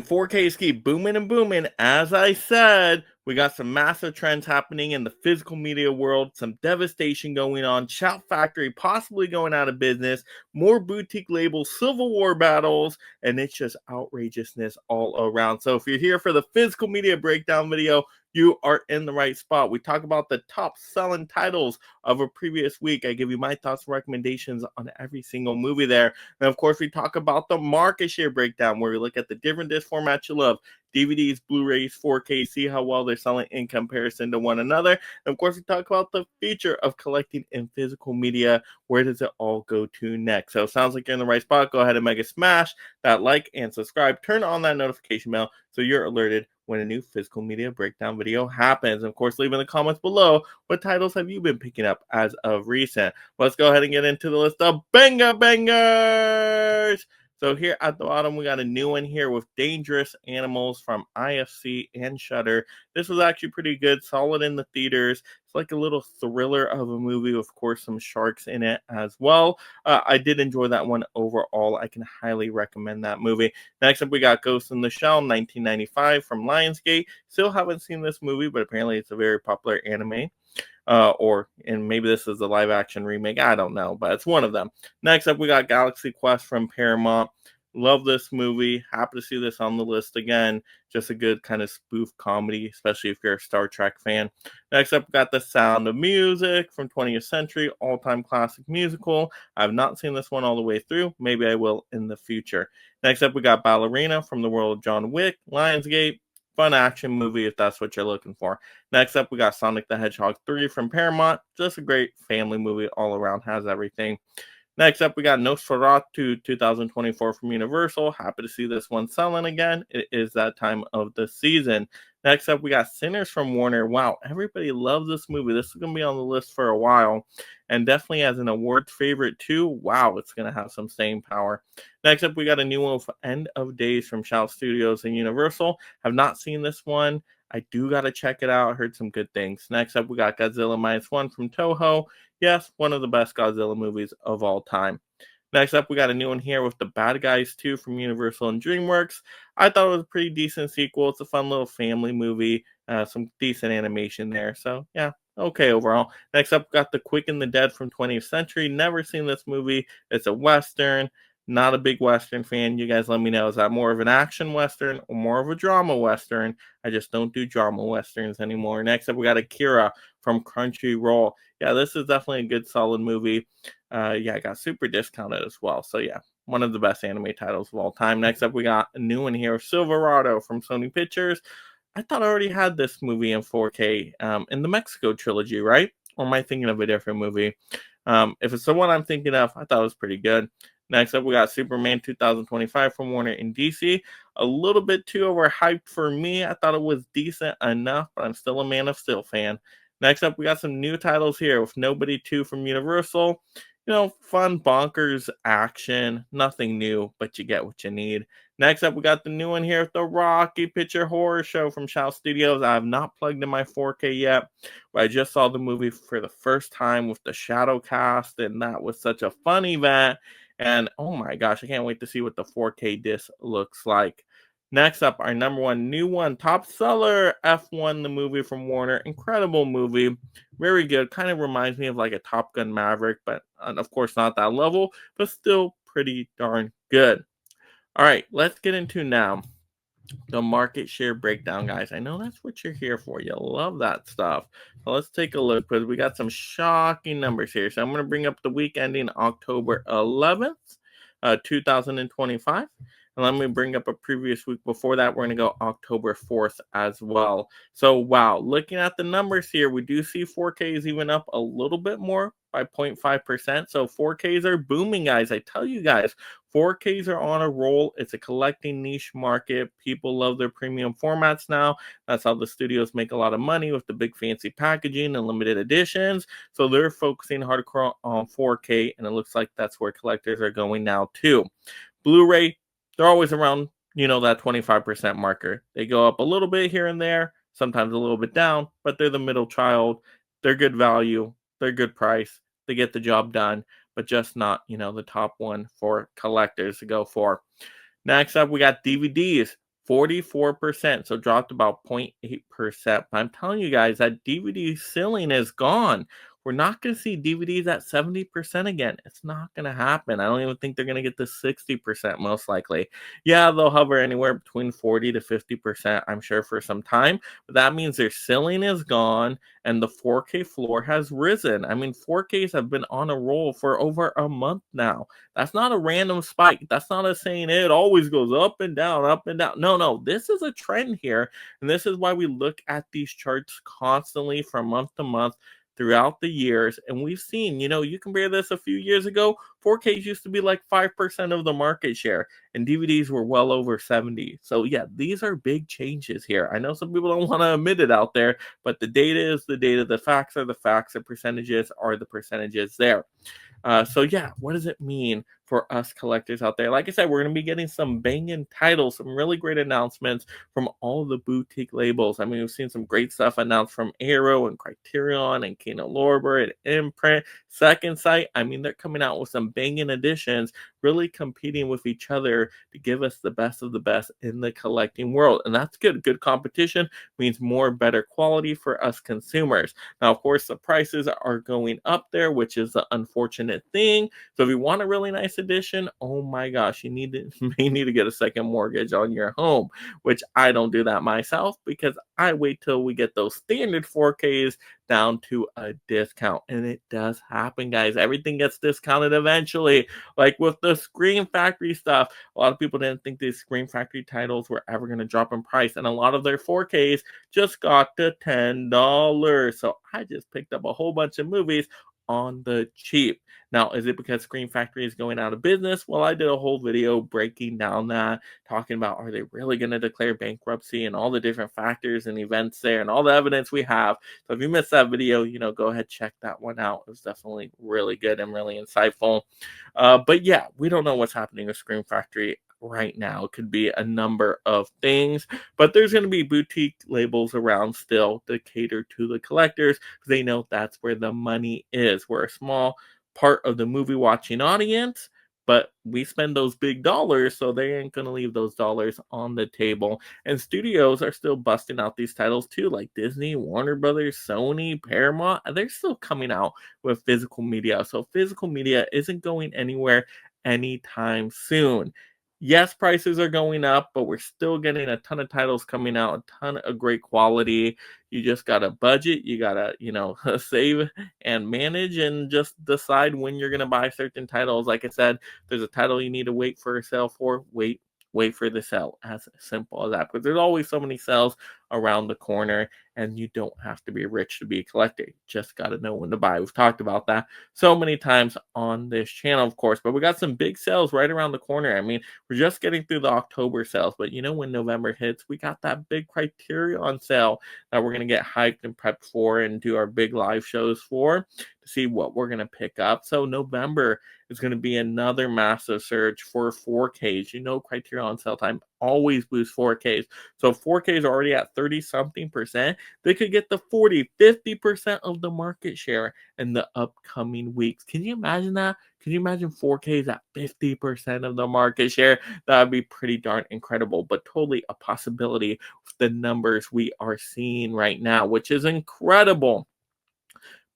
4Ks keep booming and booming. As I said, we got some massive trends happening in the physical media world, some devastation going on, Shout Factory possibly going out of business, more boutique labels, Civil War battles, and it's just outrageousness all around. So if you're here for the physical media breakdown video, you are in the right spot. We talk about the top selling titles of a previous week. I give you my thoughts and recommendations on every single movie there. And of course, we talk about the market share breakdown where we look at the different disc formats you love: DVDs, Blu-rays, 4K, see how well they're selling in comparison to one another. And of course, we talk about the feature of collecting in physical media. Where does it all go to next? So it sounds like you're in the right spot. Go ahead and mega smash that like and subscribe. Turn on that notification bell so you're alerted when a new physical media breakdown video happens. And of course, leave in the comments below what titles have you been picking up as of recent. Let's go ahead and get into the list of banger bangers. So here at the bottom, we got a new one here with Dangerous Animals from IFC and Shudder. This was actually pretty good, solid in the theaters. It's like a little thriller of a movie, with, of course, some sharks in it as well. I did enjoy that one overall. I can highly recommend that movie. Next up, we got Ghost in the Shell, 1995 from Lionsgate. Still haven't seen this movie, but apparently it's a very popular anime. And maybe this is a live action remake. I don't know, but it's one of them. Next up, we got Galaxy Quest from Paramount. Love this movie. Happy to see this on the list again. Just a good kind of spoof comedy, especially if you're a Star Trek fan. Next up, we got The Sound of Music from 20th Century, all-time classic musical. I've not seen this one all the way through. Maybe I will in the future. Next up, we got Ballerina from the world of John Wick, Lionsgate. Fun action movie if that's what you're looking for. Next up, we got Sonic the Hedgehog 3 from Paramount. Just a great family movie all around, has everything. Next up, we got Nosferatu 2024 from Universal. Happy to see this one selling again. It is that time of the season. Next up, we got Sinners from Warner. Wow, everybody loves this movie. This is going to be on the list for a while. And definitely as an awards favorite too. Wow, it's going to have some staying power. Next up, we got a new one for End of Days from Shout Studios and Universal. Have not seen this one. I do got to check it out. I heard some good things. Next up, we got Godzilla Minus One from Toho. Yes, one of the best Godzilla movies of all time. Next up, we got a new one here with The Bad Guys 2 from Universal and DreamWorks. I thought it was a pretty decent sequel. It's a fun little family movie. Some decent animation there. So, yeah, okay overall. Next up, we got The Quick and the Dead from 20th Century. Never seen this movie. It's a Western. Not a big Western fan. You guys let me know. Is that more of an action Western or more of a drama Western? I just don't do drama Westerns anymore. Next up, we got Akira from Crunchyroll. Yeah, this is definitely a good, solid movie. Yeah, I got super discounted as well. So, yeah, one of the best anime titles of all time. Next up, we got a new one here, Silverado from Sony Pictures. I thought I already had this movie in 4K in the Mexico trilogy, right? Or am I thinking of a different movie? If it's the one I'm thinking of, I thought it was pretty good. Next up, we got Superman 2025 from Warner in DC. A little bit too overhyped for me. I thought it was decent enough, but I'm still a Man of Steel fan. Next up, we got some new titles here with Nobody 2 from Universal. You know, fun, bonkers action. Nothing new, but you get what you need. Next up, we got the new one here with the Rocky Picture Horror Show from Shout Studios. I have not plugged in my 4K yet, but I just saw the movie for the first time with the Shadow Cast, and that was such a fun event. And oh my gosh, I can't wait to see what the 4K disc looks like. Next up, our number one new one, top seller, F1, the movie from Warner. Incredible movie. Very good. Kind of reminds me of like a Top Gun Maverick, but of course not that level, but still pretty darn good. All right, let's get into now the market share breakdown, guys. I know that's what you're here for. You love that stuff. So let's take a look because we got some shocking numbers here. So I'm going to bring up the week ending October 11th, 2025. And let me bring up a previous week before that. We're going to go October 4th as well. So, wow, looking at the numbers here, we do see 4K is even up a little bit more by 0.5%. So 4Ks are booming, guys. I tell you guys, 4Ks are on a roll. It's a collecting niche market. People love their premium formats now. That's how the studios make a lot of money with the big fancy packaging and limited editions. So they're focusing hardcore on 4K, and it looks like that's where collectors are going now too. Blu-ray, they're always around, that 25% marker. They go up a little bit here and there, sometimes a little bit down, but they're the middle child. They're good value. They're good price. They get the job done, but just not, the top one for collectors to go for. Next up, we got DVDs. 44%, so dropped about 0.8%. But I'm telling you guys that DVD ceiling is gone. We're not going to see DVDs at 70% again. It's not going to happen. I don't even think they're going to get to 60% most likely. Yeah, they'll hover anywhere between 40 to 50%, I'm sure, for some time. But that means their ceiling is gone and the 4K floor has risen. I mean, 4Ks have been on a roll for over a month now. That's not a random spike. That's not a saying it always goes up and down, up and down. No, no, this is a trend here. And this is why we look at these charts constantly from month to month throughout the years. And we've seen, you compare this a few years ago, 4Ks used to be like 5% of the market share and DVDs were well over 70. So yeah, these are big changes here. I know some people don't want to admit it out there, but the data is the data. The facts are the facts. The percentages are the percentages there. So yeah, what does it mean for us collectors out there? Like I said, we're going to be getting some banging titles, some really great announcements from all the boutique labels. I mean, we've seen some great stuff announced from Arrow and Criterion and Kino Lorber and Imprint, Second Sight. I mean, they're coming out with some banging editions, really competing with each other to give us the best of the best in the collecting world. And that's good. Good competition means more better quality for us consumers. Now, of course, the prices are going up there, which is the unfortunate thing. So if you want a really nice edition, oh my gosh, you may need to get a second mortgage on your home, which I don't do that myself because I wait till we get those standard 4Ks down to a discount. And it does happen, guys. Everything gets discounted eventually. Like with the Scream Factory stuff, a lot of people didn't think these Scream Factory titles were ever going to drop in price. And a lot of their 4Ks just got to $10. So I just picked up a whole bunch of movies on the cheap. Now, is it because Scream Factory is going out of business? Well, I did a whole video breaking down that, talking about are they really going to declare bankruptcy and all the different factors and events there and all the evidence we have. So if you missed that video, go ahead, check that one out. It was definitely really good and really insightful. But yeah, we don't know what's happening with Scream Factory right now. It could be a number of things, but there's going to be boutique labels around still to cater to the collectors because they know that's where the money is. We're a small part of the movie watching audience, but we spend those big dollars, so they ain't going to leave those dollars on the table. And studios are still busting out these titles too, like Disney, Warner Brothers, Sony, Paramount. They're still coming out with physical media. So physical media isn't going anywhere anytime soon. Yes, prices are going up, but we're still getting a ton of titles coming out, a ton of great quality. You just got to budget, you got to, save and manage and just decide when you're going to buy certain titles. Like I said, there's a title you need to wait for a sale for, wait for the sale. As simple as that. Because there's always so many sales around the corner, and you don't have to be rich to be a collector. You just got to know when to buy. We've talked about that so many times on this channel, of course. But we got some big sales right around the corner. I mean, we're just getting through the October sales, but when November hits, we got that big Criterion sale that we're going to get hyped and prepped for and do our big live shows for to see what we're going to pick up. So November is going to be another massive surge for 4Ks. Criterion sale time always boosts 4Ks. So 4K is already at 30 something percent. They could get the 40, 50% of the market share in the upcoming weeks. Can you imagine that? Can you imagine 4K is at 50% of the market share? That would be pretty darn incredible, but totally a possibility with the numbers we are seeing right now, which is incredible.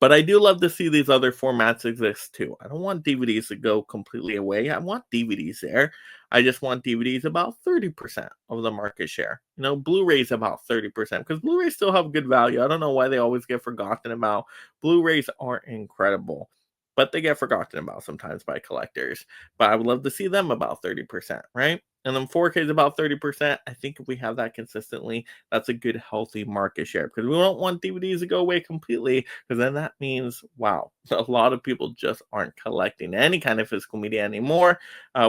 But I do love to see these other formats exist too. I don't want DVDs to go completely away. I want DVDs there. I just want DVDs about 30% of the market share. Blu-rays about 30% because Blu-rays still have good value. I don't know why they always get forgotten about. Blu-rays are incredible, but they get forgotten about sometimes by collectors. But I would love to see them about 30%, right? And then 4K is about 30%. I think if we have that consistently, that's a good, healthy market share because we don't want DVDs to go away completely because then that means, wow, a lot of people just aren't collecting any kind of physical media anymore.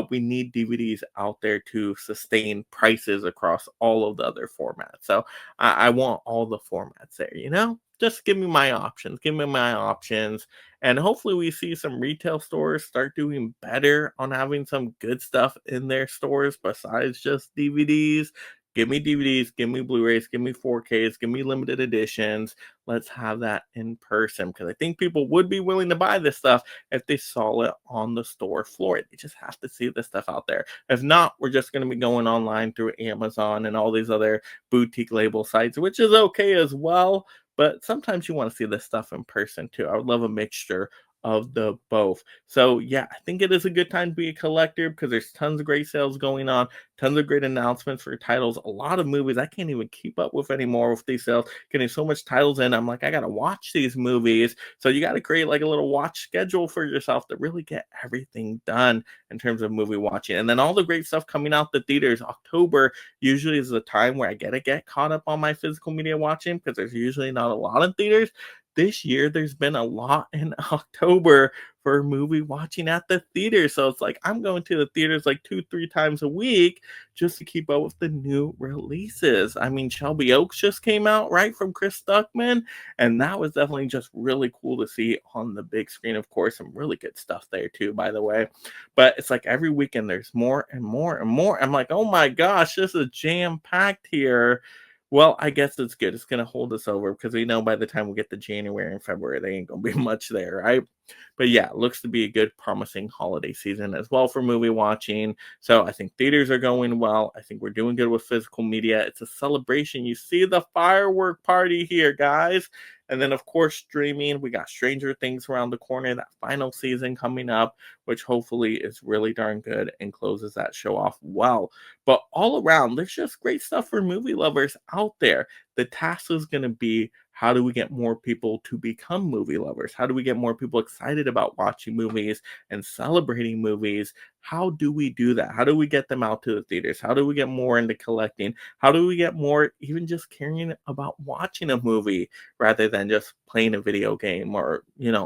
We need DVDs out there to sustain prices across all of the other formats. So I want all the formats there, Just give me my options. Give me my options. And hopefully we see some retail stores start doing better on having some good stuff in their stores besides just DVDs. Give me DVDs, give me Blu-rays, give me 4Ks, give me limited editions. Let's have that in person because I think people would be willing to buy this stuff if they saw it on the store floor. They just have to see this stuff out there. If not, we're just going to be going online through Amazon and all these other boutique label sites, which is okay as well. But sometimes you want to see this stuff in person too. I would love a mixture of the both. So yeah, I think it is a good time to be a collector because there's tons of great sales going on, tons of great announcements for titles, a lot of movies I can't even keep up with anymore with these sales. Getting so much titles in, I'm like, I gotta watch these movies. So you got to create like a little watch schedule for yourself to really get everything done in terms of movie watching. And then all the great stuff coming out the theaters. October usually is the time where I gotta get caught up on my physical media watching because there's usually not a lot in theaters. This year there's been a lot in October for movie watching at the theater. So it's like I'm going to the theaters like 2, 3 times a week just to keep up with the new releases. I mean, Shelby Oaks just came out, right, from Chris Stuckman, and that was definitely just really cool to see on the big screen. Of course, some really good stuff there too, by the way. But it's like every weekend there's more and more and more. I'm like, oh my gosh, this is jam packed here. Well, I guess it's good. It's going to hold us over because we know by the time we get to January and February, there ain't going to be much there, right? But yeah, it looks to be a good, promising holiday season as well for movie watching. So I think theaters are going well. I think we're doing good with physical media. It's a celebration. You see the firework party here, guys. And then, of course, streaming. We got Stranger Things around the corner, that final season coming up, which hopefully is really darn good and closes that show off well. But all around, there's just great stuff for movie lovers out there. The task is going to be how do we get more people to become movie lovers? How do we get more people excited about watching movies and celebrating movies? How do we do that? How do we get them out to the theaters? How do we get more into collecting? How do we get more even just caring about watching a movie rather than just playing a video game or,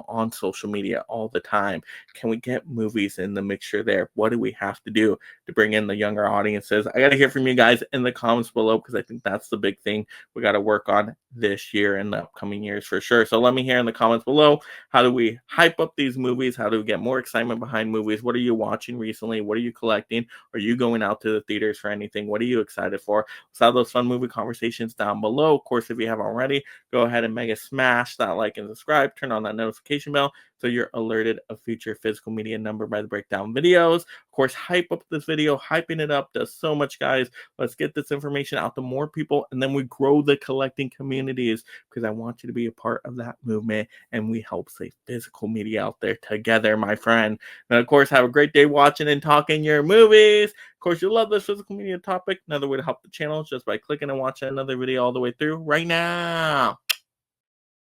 on social media all the time? Can we get movies in the mixture there? What do we have to do to bring in the younger audiences? I got to hear from you guys in the comments below because I think that's the big thing we got to work on this year and the upcoming years for sure. So let me hear in the comments below, how do we hype up these movies? How do we get more excitement behind movies? What are you watching recently? What are you collecting? Are you going out to the theaters for anything? What are you excited for? Let's have those fun movie conversations down below. Of course, if you haven't already, go ahead and mega smash that like and subscribe. Turn on that notification bell so you're alerted of future physical media number by the breakdown videos. Of course, hype up this video. Hyping it up does so much, guys. Let's get this information out to more people, and then we grow the collecting communities because I want you to be a part of that movement, and we help save physical media out there together, my friend. And of course, have a great day watching and talking your movies. Of course, you love this physical media topic. Another way to help the channel is just by clicking and watching another video all the way through right now.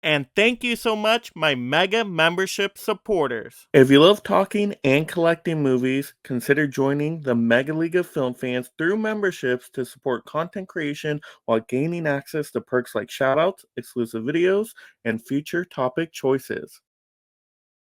And thank you so much, my mega membership supporters. If you love talking and collecting movies, consider joining the Mega League of Film Fans through memberships to support content creation while gaining access to perks like shoutouts, exclusive videos, and future topic choices.